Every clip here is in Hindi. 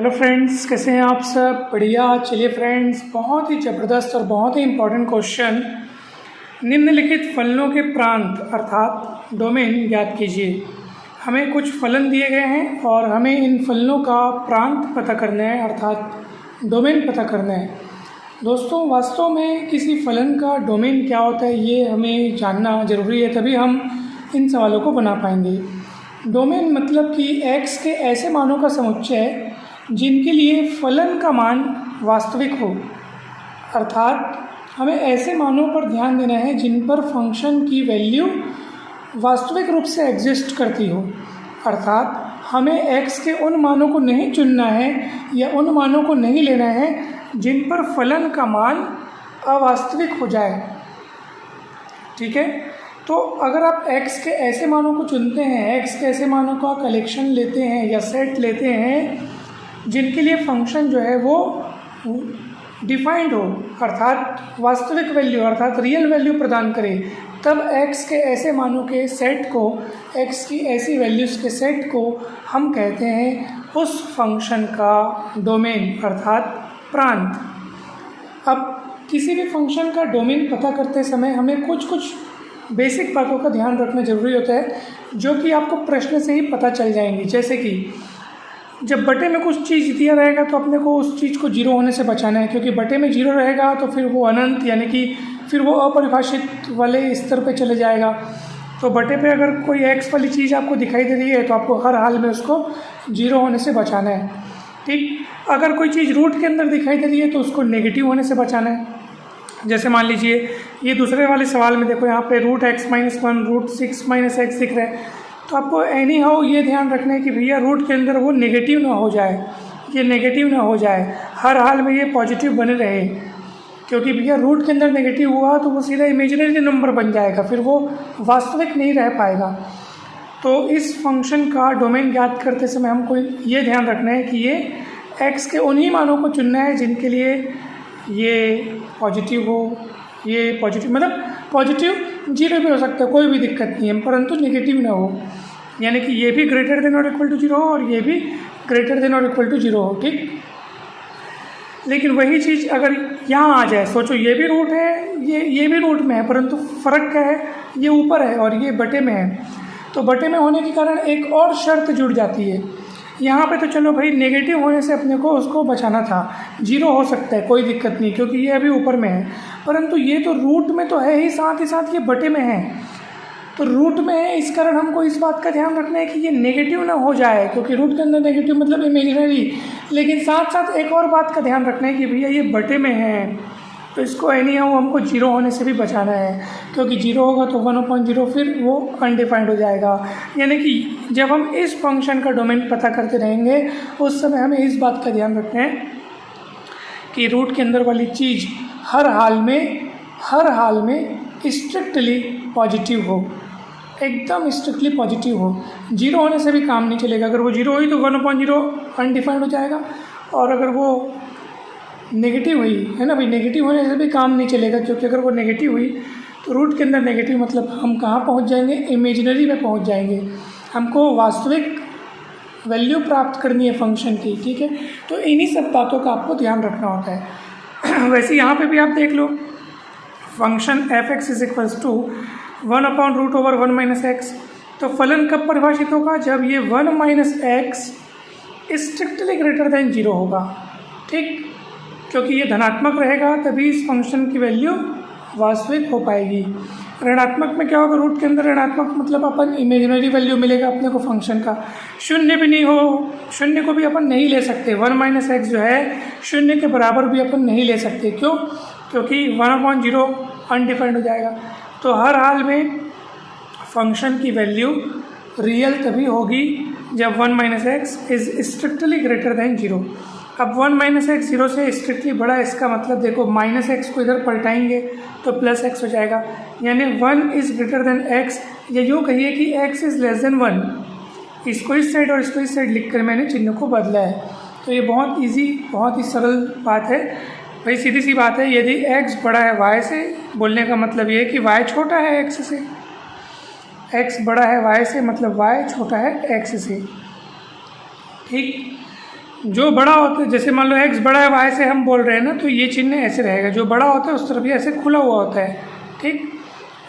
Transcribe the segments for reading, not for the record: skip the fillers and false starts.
हेलो फ्रेंड्स, कैसे हैं आप सब? बढ़िया। चलिए फ्रेंड्स, बहुत ही ज़बरदस्त और बहुत ही इम्पोर्टेंट क्वेश्चन। निम्नलिखित फलनों के प्रांत अर्थात डोमेन ज्ञात कीजिए। हमें कुछ फलन दिए गए हैं और हमें इन फलनों का प्रांत पता करना है अर्थात डोमेन पता करना है। दोस्तों, वास्तव में किसी फलन का डोमेन क्या होता है ये हमें जानना ज़रूरी है, तभी हम इन सवालों को बना पाएंगे। डोमेन मतलब कि x के ऐसे मानों का समुच्चय जिनके लिए फलन का मान वास्तविक हो, अर्थात हमें ऐसे मानों पर ध्यान देना है जिन पर फंक्शन की वैल्यू वास्तविक रूप से एग्जिस्ट करती हो। अर्थात हमें x के उन मानों को नहीं चुनना है या उन मानों को नहीं लेना है जिन पर फलन का मान अवास्तविक हो जाए। ठीक है, तो अगर आप x के ऐसे मानों को चुनते हैं, x के ऐसे मानों का कलेक्शन लेते हैं या सेट लेते हैं जिनके लिए फंक्शन जो है वो डिफाइंड हो, अर्थात वास्तविक वैल्यू अर्थात रियल वैल्यू प्रदान करे, तब x के ऐसे मानों के सेट को, x की ऐसी वैल्यूज़ के सेट को हम कहते हैं उस फंक्शन का डोमेन अर्थात प्रांत। अब किसी भी फंक्शन का डोमेन पता करते समय हमें कुछ बेसिक बातों का ध्यान रखना ज़रूरी होता है जो कि आपको प्रश्न से ही पता चल जाएंगी। जैसे कि जब बटे में कुछ चीज़ दिया रहेगा तो अपने को उस चीज़ को जीरो होने से बचाना है, क्योंकि बटे में जीरो रहेगा तो फिर वो अनंत यानी कि फिर वो अपरिभाषित वाले स्तर पे चले जाएगा। तो बटे पे अगर कोई एक्स वाली चीज़ आपको दिखाई दे रही है तो आपको हर हाल में उसको जीरो होने से बचाना है। ठीक, अगर कोई चीज़ रूट के अंदर दिखाई दे रही है तो उसको नेगेटिव होने से बचाना है। जैसे मान लीजिए ये दूसरे वाले सवाल में देखो, यहाँ पे √x-1 √6-x दिख रहा है, तो आपको एनी हाउ ये ध्यान रखना है कि भैया रूट के अंदर वो नेगेटिव ना हो जाए, ये नेगेटिव ना हो जाए, हर हाल में ये पॉजिटिव बने रहे। क्योंकि भैया रूट के अंदर नेगेटिव हुआ तो वो सीधा इमेजिनरी नंबर बन जाएगा, फिर वो वास्तविक नहीं रह पाएगा। तो इस फंक्शन का डोमेन ज्ञात करते समय हमको ये ध्यान रखना है कि ये x के उन्हीं मानों को चुनना है जिनके लिए ये पॉजिटिव हो, ये पॉजिटिव मतलब पॉजिटिव जीरो भी हो सकता है, कोई भी दिक्कत नहीं है, परंतु नेगेटिव ना हो, यानी कि ये भी ग्रेटर देन और इक्वल टू जीरो हो और ये भी ग्रेटर देन और इक्वल टू जीरो हो। ठीक, लेकिन वही चीज़ अगर यहाँ आ जाए, सोचो ये भी रूट है, ये भी रूट में है, परंतु फ़र्क क्या है, ये ऊपर है और ये बटे में है। तो बटे में होने के कारण एक और शर्त जुड़ जाती है। यहाँ पे तो चलो भाई नेगेटिव होने से अपने को उसको बचाना था, जीरो हो सकता है कोई दिक्कत नहीं क्योंकि ये अभी ऊपर में है, परंतु ये तो रूट में तो है ही साथ ये बटे में है। तो रूट में है, इस कारण हमको इस बात का ध्यान रखना है कि ये नेगेटिव ना हो जाए, क्योंकि रूट के अंदर नेगेटिव मतलब इमेजिनरी। लेकिन साथ साथ एक और बात का ध्यान रखना है कि भैया ये बटे में है, तो इसको एनी हाउ हमको जीरो होने से भी बचाना है, क्योंकि जीरो होगा तो 1/0 फिर वो अनडिफाइंड हो जाएगा। यानी कि जब हम इस फंक्शन का डोमेन पता करते रहेंगे उस समय हमें इस बात का ध्यान रखना है कि रूट के अंदर वाली चीज़ हर हाल में स्ट्रिक्टली पॉजिटिव हो, एकदम स्ट्रिक्टली पॉजिटिव हो। जीरो होने से भी काम नहीं चलेगा, अगर वो जीरो हुई तो 1/0 अनडिफाइंड हो जाएगा, और अगर वो नेगेटिव हुई है ना भाई, नेगेटिव होने से भी काम नहीं चलेगा, क्योंकि अगर वो नेगेटिव हुई तो रूट के अंदर नेगेटिव मतलब हम कहाँ पहुँच जाएंगे, इमेजिनरी में पहुँच जाएंगे। हमको वास्तविक वैल्यू प्राप्त करनी है फंक्शन की। ठीक है, तो इन्हीं सब बातों का आपको ध्यान रखना होता है। वैसे यहाँ पे भी आप देख लो, फंक्शन f(x) = 1/√(1 - x), तो फलन कब परिभाषित होगा, जब ये 1 - x स्ट्रिक्टली ग्रेटर देन 0 होगा। ठीक, क्योंकि ये धनात्मक रहेगा तभी इस फंक्शन की वैल्यू वास्तविक हो पाएगी। ऋणात्मक में क्या होगा, रूट के अंदर ऋणात्मक मतलब अपन इमेजिनरी वैल्यू मिलेगा अपने को फंक्शन का। शून्य भी नहीं हो, शून्य को भी अपन नहीं ले सकते, 1 - x जो है शून्य के बराबर भी अपन नहीं ले सकते। क्यों, क्योंकि 1/0 अनडिफाइंड हो जाएगा। तो हर हाल में फंक्शन की वैल्यू रियल तभी होगी जब 1 - x is strictly greater than 0। अब 1 - x 0 से स्ट्रिक्टली बड़ा, इसका मतलब देखो -x को इधर पलटाएंगे तो +x हो जाएगा, यानी 1 इज़ ग्रेटर देन x, या यूँ कहिए कि x इज़ लेस देन 1। इसको इस साइड और इसको इस साइड लिखकर मैंने चिन्ह को बदला है। तो ये बहुत इजी, बहुत ही सरल बात है भाई, सीधी सी बात है। यदि x बड़ा है y से, बोलने का मतलब ये है कि y छोटा है x से, x बड़ा है y से मतलब y छोटा है x से। ठीक, जो बड़ा होता है, जैसे मान लो x बड़ा है y से हम बोल रहे हैं ना, तो ये चिन्ह ऐसे रहेगा, जो बड़ा होता है उस तरफ ये ऐसे खुला हुआ होता है, ठीक।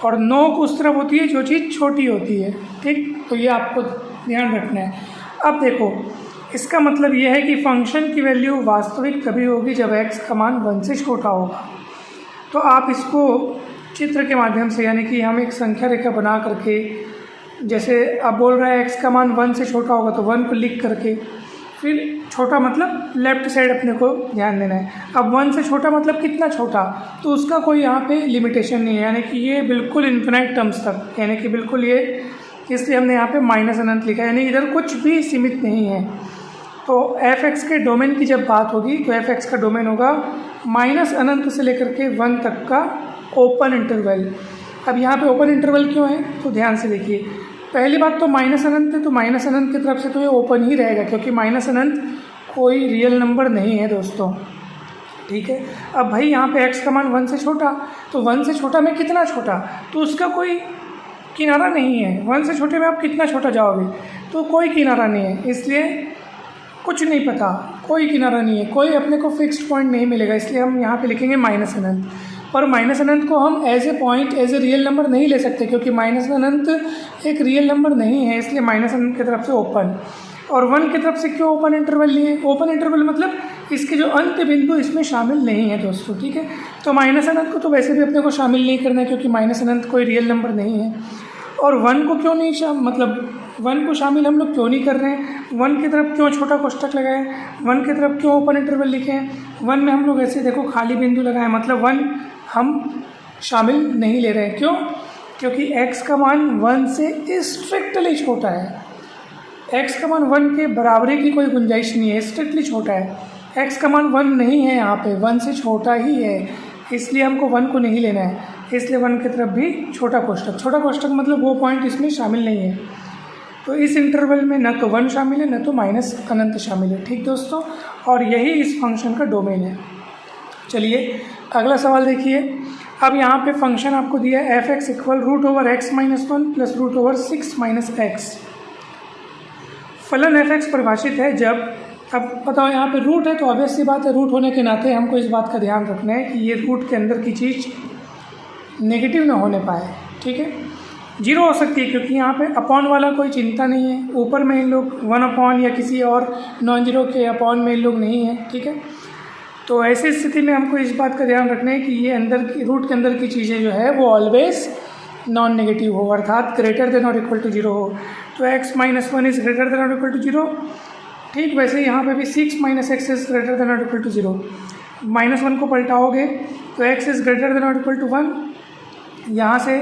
और नोक उस तरफ होती है जो चीज़ छोटी होती है, ठीक। तो ये आपको ध्यान रखना है। अब देखो, इसका मतलब ये है कि फंक्शन की वैल्यू वास्तविक तभी होगी जब x का मान 1 से छोटा होगा। तो आप इसको चित्र के माध्यम से, यानी कि हम एक संख्या रेखा बना करके, जैसे आप बोल रहे हैं x का मान 1 से छोटा होगा तो 1 को लिख करके, फिर छोटा मतलब लेफ्ट साइड अपने को ध्यान देना है। अब 1 से छोटा मतलब कितना छोटा, तो उसका कोई यहाँ पे लिमिटेशन नहीं है, यानी कि ये बिल्कुल इन्फिनाइट टर्म्स तक, यानी कि बिल्कुल ये, इसलिए हमने यहाँ पे माइनस अनंत लिखा है, यानी इधर कुछ भी सीमित नहीं है। तो f(x) के डोमेन की जब बात होगी तो f(x) का डोमेन होगा माइनस अनंत से लेकर के 1 तक का ओपन इंटरवल। अब यहाँ पे ओपन इंटरवल क्यों है, तो ध्यान से देखिए। पहली बात तो माइनस अनंत है, तो माइनस अनंत की तरफ से तो ये ओपन ही रहेगा, क्योंकि माइनस अनंत कोई रियल नंबर नहीं है दोस्तों, ठीक है। अब भाई यहाँ पे x का मान 1 से छोटा, तो 1 से छोटा में कितना छोटा, तो उसका कोई किनारा नहीं है। 1 से छोटे में आप कितना छोटा जाओगे, तो कोई किनारा नहीं है, इसलिए कुछ नहीं पता, कोई किनारा नहीं है, कोई अपने को फिक्स्ड पॉइंट नहीं मिलेगा, इसलिए हम यहाँ पे लिखेंगे माइनस अनंत। और माइनस अनंत को हम as a point, as a real number नहीं ले सकते, क्योंकि माइनस अनंत एक रियल नंबर नहीं है, इसलिए माइनस अनंत की तरफ से ओपन। और 1 की तरफ से क्यों ओपन इंटरवल लिए, ओपन इंटरवल मतलब इसके जो अंत बिंदु इसमें शामिल नहीं है दोस्तों, ठीक है। तो माइनस अनंत को तो वैसे भी अपने को शामिल नहीं करना है, क्योंकि माइनस अनंत कोई रियल नंबर नहीं है। और 1 को क्यों नहीं मतलब 1 को शामिल हम लोग क्यों नहीं कर रहे हैं, 1 की तरफ क्यों छोटा कोष्ठक लगाए, 1 की तरफ क्यों ओपन इंटरवल लिखे हैं। 1 में हम लोग ऐसे देखो खाली बिंदु लगाए, मतलब 1 हम शामिल नहीं ले रहे हैं, क्यों, क्योंकि x का मान 1 से स्ट्रिक्टली छोटा है। x का मान 1 के बराबरी की कोई गुंजाइश नहीं है, स्ट्रिक्टली छोटा है। x का मान 1 नहीं है, यहाँ पे 1 से छोटा ही है, इसलिए हमको 1 को नहीं लेना है, इसलिए 1 की तरफ भी छोटा कोष्ठक। छोटा कोष्ठक मतलब वो पॉइंट इसमें शामिल नहीं है। तो इस इंटरवल में न तो 1 शामिल है, न तो माइनस अनंत शामिल है, ठीक दोस्तों। और यही इस फंक्शन का डोमेन है। चलिए अगला सवाल देखिए। अब यहाँ पे फंक्शन आपको दिया है f(x) equal √(x-1) plus √6 - x। फलन f(x) परिभाषित है जब, अब बताओ यहाँ पे रूट है, तो ऑब्वियस सी बात है, रूट होने के नाते हमको इस बात का ध्यान रखना है कि ये रूट के अंदर की चीज़ नेगेटिव ना होने पाए, ठीक है। 0 हो सकती है, क्योंकि यहाँ पे अपॉन वाला कोई चिंता नहीं है, ऊपर में इन लोग 1 या किसी और नॉन जीरो के अपॉन में इन लोग नहीं है, ठीक है। तो ऐसी स्थिति में हमको इस बात का ध्यान रखना है कि ये अंदर की रूट के अंदर की चीज़ें जो है वो ऑलवेज नॉन नेगेटिव हो, अर्थात ग्रेटर देन और इक्वल टू 0 हो। तो x - 1 इज़ ग्रेटर देन और इक्वल टू 0, ठीक। वैसे ही यहाँ पे भी 6 - x इज़ ग्रेटर देन और इक्वल टू 0। -1 को पलटाओगे तो x इज़ ग्रेटर देन और इक्वल टू 1, यहाँ से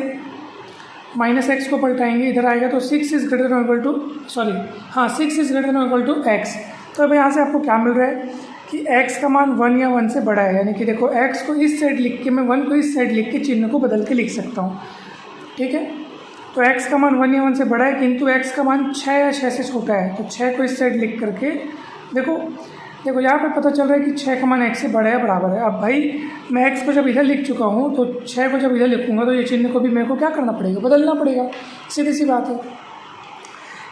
-x को पलटाएंगे, इधर आएगा तो 6 इज़ ग्रेटर देन और equal to 6 is greater than और इक्वल टू x। तो अब यहाँ से आपको क्या मिल रहा है कि x का मान 1 या 1 से बड़ा है, यानी कि देखो x को इस साइड लिख के मैं 1 को इस साइड लिख के चिन्ह को बदल के लिख सकता हूँ, ठीक है। तो x का मान 1 या 1 से बड़ा है, किंतु x का मान 6 या 6 से छोटा है, तो 6 को इस साइड लिख करके देखो यहाँ पे पता चल रहा है कि 6 का मान x से बड़ा है, बराबर है। अब भाई मैं x को जब इधर लिख चुका हूँ, तो 6 को जब इधर लिखूँगा तो ये चिन्ह को भी मेरे को क्या करना पड़ेगा, बदलना पड़ेगा, सीधी सी बात है।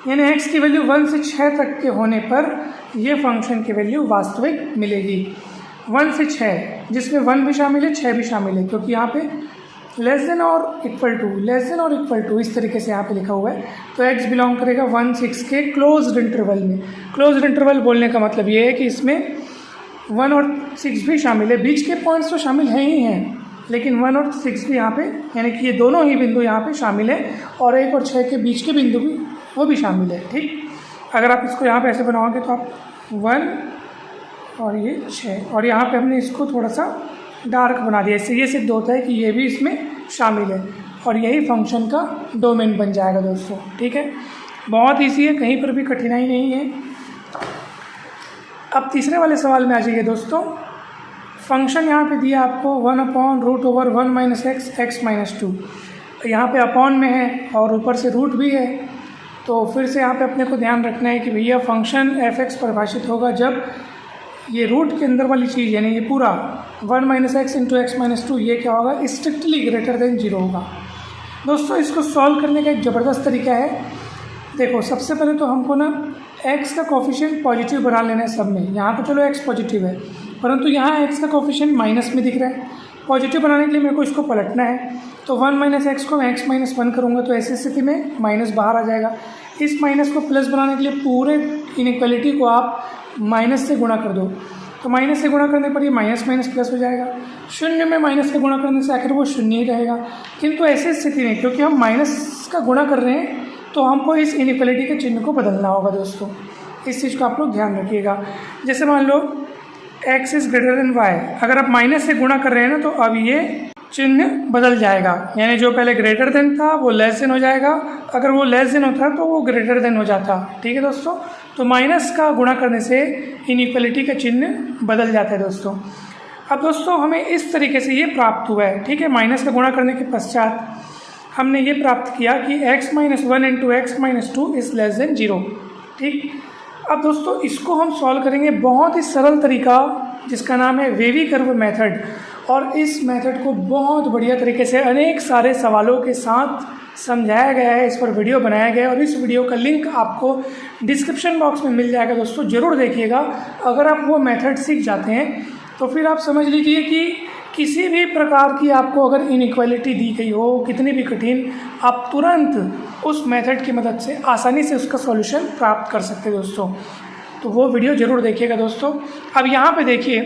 यानी x की वैल्यू 1 से 6 तक के होने पर ये फंक्शन की वैल्यू वास्तविक मिलेगी। 1 से 6 जिसमें 1 भी शामिल है, 6 भी शामिल है, क्योंकि यहाँ पे लेस देन और इक्वल टू इस तरीके से यहाँ पे लिखा हुआ है। तो x बिलोंग करेगा 1, 6 के क्लोज्ड इंटरवल में। क्लोज्ड इंटरवल बोलने का मतलब ये है कि इसमें 1 और 6 भी शामिल है, बीच के पॉइंट्स तो शामिल हैं ही हैं, लेकिन 1 और 6 भी यहाँ पे, यानी कि ये दोनों ही बिंदु यहाँ पे शामिल है, और 1 और 6 के बीच के बिंदु भी वो भी शामिल है, ठीक। अगर आप इसको यहाँ पे ऐसे बनाओगे तो आप 1 और ये 6, और यहाँ पे हमने इसको थोड़ा सा डार्क बना दिया, इससे ये सिद्ध होता है कि ये भी इसमें शामिल है, और यही फंक्शन का डोमेन बन जाएगा दोस्तों, ठीक है। बहुत ईजी है, कहीं पर भी कठिनाई नहीं है। अब तीसरे वाले सवाल में आ जाइए दोस्तों। फंक्शन यहाँ पे दिया आपको 1/√(1 - x, x - 2। यहाँ पे अपॉन में है और ऊपर से रूट भी है, तो फिर से यहाँ पे अपने को ध्यान रखना है कि भैया फंक्शन f(x) परिभाषित होगा जब ये रूट के अंदर वाली चीज़, यानी ये पूरा 1 - x × x - 2, ये क्या होगा, स्ट्रिक्टली ग्रेटर देन 0 होगा। दोस्तों इसको सॉल्व करने का एक ज़बरदस्त तरीका है। देखो सबसे पहले तो हमको ना एक्स का कोफिशिएंट पॉजिटिव बना लेना है सब में। यहाँ तो चलो एक्स पॉजिटिव है, परंतु यहाँ एक्स का कोफिशिएंट माइनस में दिख रहा है। पॉजिटिव बनाने के लिए मेरे को इसको पलटना है, तो 1 माइनस एक्स को मैं x माइनस 1 करूँगा, तो ऐसी स्थिति में माइनस बाहर आ जाएगा। इस माइनस को प्लस बनाने के लिए पूरे इनइक्वालिटी को आप माइनस से गुणा कर दो, तो माइनस से गुणा करने पर ये माइनस माइनस प्लस हो जाएगा। शून्य में माइनस से गुणा करने से आखिर वो शून्य ही रहेगा। किंतु ऐसी स्थिति में क्योंकि हम माइनस का गुणा कर रहे हैं, तो हमको इस इनइक्वालिटी के चिन्ह को बदलना होगा दोस्तों। इस चीज़ को आप लोग ध्यान रखिएगा। जैसे मान लो x is greater then y, अगर आप माइनस से गुणा कर रहे हैं ना, तो अब ये चिन्ह बदल जाएगा, यानी जो पहले ग्रेटर देन था वो लेस देन हो जाएगा। अगर वो लेस देन होता तो वो ग्रेटर देन हो जाता। ठीक है दोस्तों, तो माइनस का गुणा करने से इनइक्वालिटी का चिन्ह बदल जाता है दोस्तों। अब दोस्तों हमें इस तरीके से ये प्राप्त हुआ है। ठीक है, माइनस का गुणा करने के पश्चात हमने ये प्राप्त किया कि x minus 1 into x minus 2 is less than 0। ठीक, अब दोस्तों इसको हम सॉल्व करेंगे बहुत ही सरल तरीका जिसका नाम है वेवी कर्व मेथड। और इस मेथड को बहुत बढ़िया तरीके से अनेक सारे सवालों के साथ समझाया गया है, इस पर वीडियो बनाया गया है, और इस वीडियो का लिंक आपको डिस्क्रिप्शन बॉक्स में मिल जाएगा दोस्तों, ज़रूर देखिएगा। अगर आप वो मेथड सीख जाते हैं तो फिर आप समझ लीजिए कि किसी भी प्रकार की आपको अगर इनइक्वालिटी दी गई हो, कितनी भी कठिन, आप तुरंत उस मेथड की मदद से आसानी से उसका सॉल्यूशन प्राप्त कर सकते हैं दोस्तों। तो वो वीडियो ज़रूर देखिएगा दोस्तों। अब यहाँ पे देखिए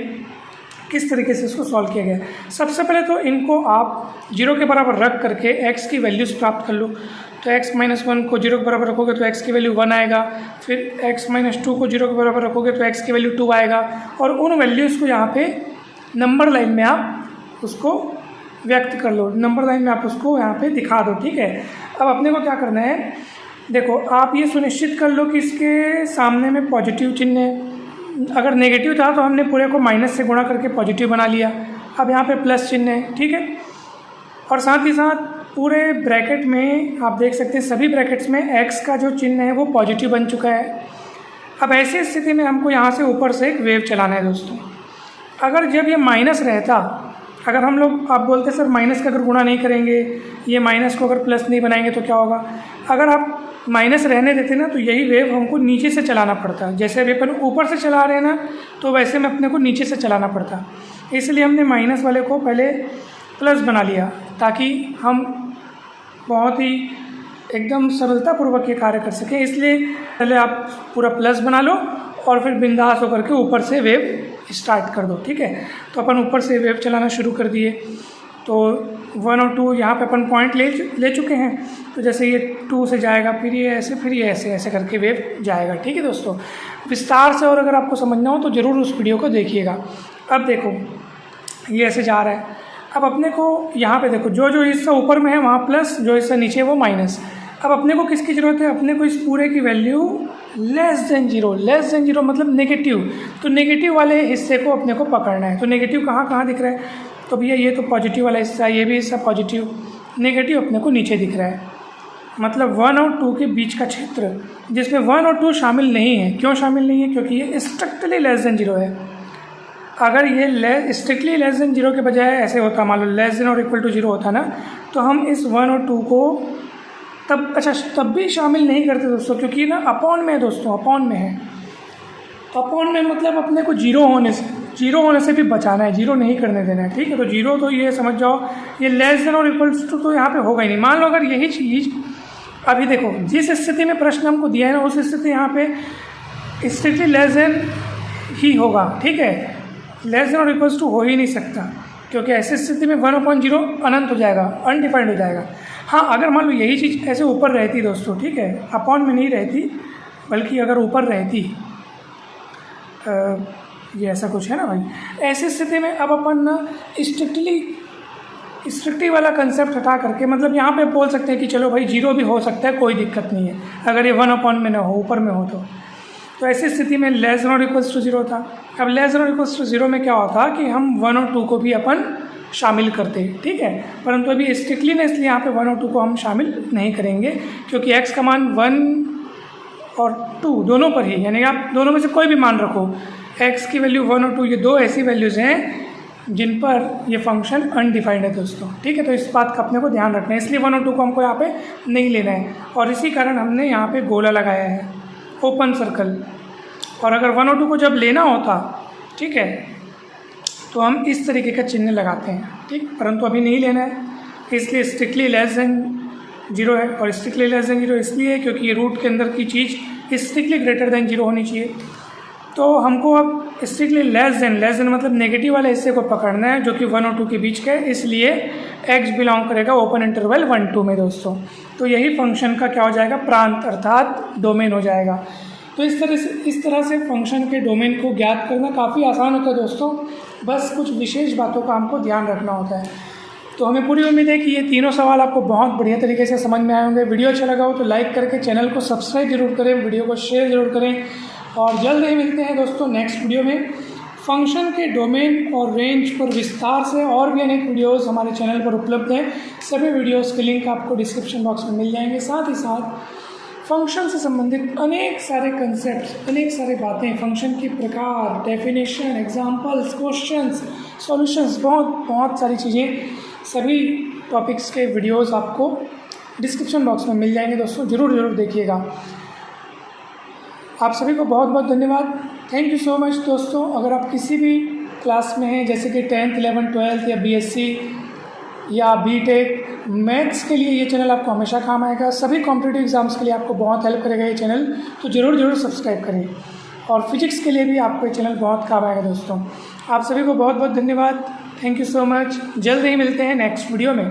किस तरीके से इसको सॉल्व किया गया है। सबसे पहले तो इनको आप 0 के बराबर रख करके x की वैल्यूज़ प्राप्त कर लो। तो x माइनस 1 को 0 के बराबर रखोगे तो x की वैल्यू 1 आएगा। फिर x माइनस 2 को 0 के बराबर रखोगे तो x की वैल्यू 2 आएगा। और उन वैल्यूज़ को यहाँ पे नंबर लाइन में आप उसको व्यक्त कर लो, नंबर लाइन में आप उसको यहाँ पे दिखा दो। ठीक है, अब अपने को क्या करना है, देखो आप ये सुनिश्चित कर लो कि इसके सामने में पॉजिटिव चिन्ह है। अगर नेगेटिव था तो हमने पूरे को माइनस से गुणा करके पॉजिटिव बना लिया। अब यहाँ पे प्लस चिन्ह है। ठीक है, और साथ ही साथ पूरे ब्रैकेट में आप देख सकते हैं सभी ब्रैकेट्स में x का जो चिन्ह है वो पॉजिटिव बन चुका है। अब ऐसी स्थिति में हमको यहाँ से ऊपर से एक वेव चलाना है दोस्तों। अगर जब ये माइनस रहता, अगर हम लोग आप बोलते सर माइनस का अगर गुणा नहीं करेंगे, ये माइनस को अगर प्लस नहीं बनाएंगे तो क्या होगा, अगर आप माइनस रहने देते ना तो यही वेव हमको नीचे से चलाना पड़ता। जैसे अभी अपन ऊपर से चला रहे हैं ना, तो वैसे में अपने को नीचे से चलाना पड़ता। इसलिए हमने माइनस वाले को पहले प्लस बना लिया ताकि हम बहुत ही एकदम सरलतापूर्वक ये कार्य कर सकें। इसलिए पहले आप पूरा प्लस बना लो और फिर बिंदास होकर के ऊपर से वेव स्टार्ट कर दो। ठीक है, तो अपन ऊपर से वेव चलाना शुरू कर दिए। तो 1 और 2 यहाँ पे अपन पॉइंट ले चुके हैं। तो जैसे ये 2 से जाएगा, फिर ये ऐसे, फिर ये ऐसे ऐसे करके वेव जाएगा। ठीक है दोस्तों, विस्तार से और अगर आपको समझना हो तो ज़रूर उस वीडियो को देखिएगा। अब देखो ये ऐसे जा रहा है। अब अपने को यहाँ पे देखो जो हिस्सा ऊपर में है वहाँ प्लस, जो हिस्सा नीचे है वो माइनस। अब अपने को किसकी ज़रूरत है, अपने को इस पूरे की value less than 0, less than 0 मतलब नेगेटिव। तो नेगेटिव वाले हिस्से को अपने को पकड़ना है। तो नेगेटिव कहाँ दिख रहा है, तो भैया ये तो पॉजिटिव वाला हिस्सा, ये भी हिस्सा पॉजिटिव, नेगेटिव अपने को नीचे दिख रहा है। मतलब 1 और 2 के बीच का क्षेत्र जिसमें 1 और 2 शामिल नहीं है। क्यों शामिल नहीं है, क्योंकि ये स्ट्रिक्टली लेस देन 0 है। अगर ये स्ट्रिक्टली लेस देन 0 के बजाय ऐसे होता, मान लो लेस देन और इक्वल टू 0 होता ना, तो हम इस 1 और 2 को तब भी शामिल नहीं करते दोस्तों, क्योंकि ना अपॉन में है दोस्तों, अपॉन में है। तो अपॉन में मतलब अपने को 0 होने से भी बचाना है, 0 नहीं करने देना है। ठीक है, तो 0 तो ये समझ जाओ ये लेस देन और इक्वल्स टू तो यहाँ पे होगा ही नहीं। मान लो अगर यही चीज़ अभी देखो जिस स्थिति में प्रश्न हमको दिया है ना, उस स्थिति यहाँ पे स्ट्रिक्टली लेस देन ही होगा। ठीक है, लेस देन और इक्वल्स टू हो ही नहीं सकता, क्योंकि ऐसी स्थिति में 1/0 अनंत हो जाएगा, अनडिफाइंड हो जाएगा। हाँ, अगर मान लो यही चीज़ ऐसे ऊपर रहती दोस्तों, ठीक है, अपॉन में नहीं रहती बल्कि अगर ऊपर रहती, ये ऐसा कुछ है ना भाई, ऐसी स्थिति में अब अपन ना स्ट्रिक्टली वाला कंसेप्ट हटा करके, मतलब यहाँ पे बोल सकते हैं कि चलो भाई 0 भी हो सकता है, कोई दिक्कत नहीं है, अगर ये 1/, में ना हो, ऊपर में हो तो ऐसी स्थिति में लेस देन और इक्वल्स टू 0 था। अब लेस देन और इक्वल्स टू 0 में क्या होता कि हम 1 और 2 को भी अपन शामिल करते। ठीक है, परंतु अभी स्ट्रिक्टली ने इसलिए यहाँ पे 1 और 2 को हम शामिल नहीं करेंगे, क्योंकि x का मान 1 और 2 दोनों पर ही, यानी आप दोनों में से कोई भी मान रखो, x की वैल्यू 1 और 2 ये दो ऐसी वैल्यूज़ हैं जिन पर ये फंक्शन अनडिफाइंड है दोस्तों। ठीक है, तो इस बात का अपने को ध्यान रखना है, इसलिए 1 और 2 को हमको यहाँ पे नहीं लेना है, और इसी कारण हमने यहाँ पे गोला लगाया है। Open circle. और अगर 1 और 2 को जब लेना होता, ठीक है, तो हम इस तरीके का चिन्ह लगाते हैं, ठीक, परंतु अभी नहीं लेना है, इसलिए स्ट्रिक्टली लेस देन 0 है। और स्ट्रिक्टली लेस देन 0 इसलिए है क्योंकि रूट के अंदर की चीज़ स्ट्रिक्टली ग्रेटर देन 0 होनी चाहिए। तो हमको अब स्ट्रिक्टली लेस देन मतलब नेगेटिव वाले हिस्से को पकड़ना है जो कि 1 और 2 के बीच का है, इसलिए x बिलोंग करेगा ओपन इंटरवल 1-2 में दोस्तों। तो यही फंक्शन का क्या हो जाएगा, प्रांत अर्थात डोमेन हो जाएगा। तो इस तरह से फंक्शन के डोमेन को ज्ञात करना काफ़ी आसान होता है दोस्तों, बस कुछ विशेष बातों का हमको ध्यान रखना होता है। तो हमें पूरी उम्मीद है कि ये तीनों सवाल आपको बहुत बढ़िया तरीके से समझ में आए होंगे। वीडियो अच्छा लगा हो तो लाइक करके चैनल को सब्सक्राइब जरूर करें, वीडियो को शेयर जरूर करें, और जल्द ही मिलते हैं दोस्तों नेक्स्ट वीडियो में। फंक्शन के डोमेन और रेंज पर विस्तार से और भी अनेक वीडियोस हमारे चैनल पर उपलब्ध हैं। सभी वीडियोस के लिंक आपको डिस्क्रिप्शन बॉक्स में मिल जाएंगे। साथ ही साथ फंक्शन से संबंधित अनेक सारे कंसेप्ट, अनेक सारी बातें, फंक्शन के प्रकार, डेफिनेशन, एग्जाम्पल्स, क्वेश्चंस, सॉल्यूशंस, बहुत सारी चीज़ें, सभी टॉपिक्स के वीडियोस आपको डिस्क्रिप्शन बॉक्स में मिल जाएंगे दोस्तों, ज़रूर देखिएगा। आप सभी को बहुत बहुत धन्यवाद, थैंक यू सो मच दोस्तों। अगर आप किसी भी क्लास में हैं, जैसे कि 10th, 11th, 12th या BSc या BTech, मैथ्स के लिए ये चैनल आपको हमेशा काम आएगा। सभी कॉम्पिटिटिव एग्जाम्स के लिए आपको बहुत हेल्प करेगा ये चैनल, तो ज़रूर सब्सक्राइब करें। और फिजिक्स के लिए भी आपको ये चैनल बहुत काम आएगा दोस्तों। आप सभी को बहुत बहुत धन्यवाद, थैंक यू सो मच। जल्द ही मिलते हैं नेक्स्ट वीडियो में।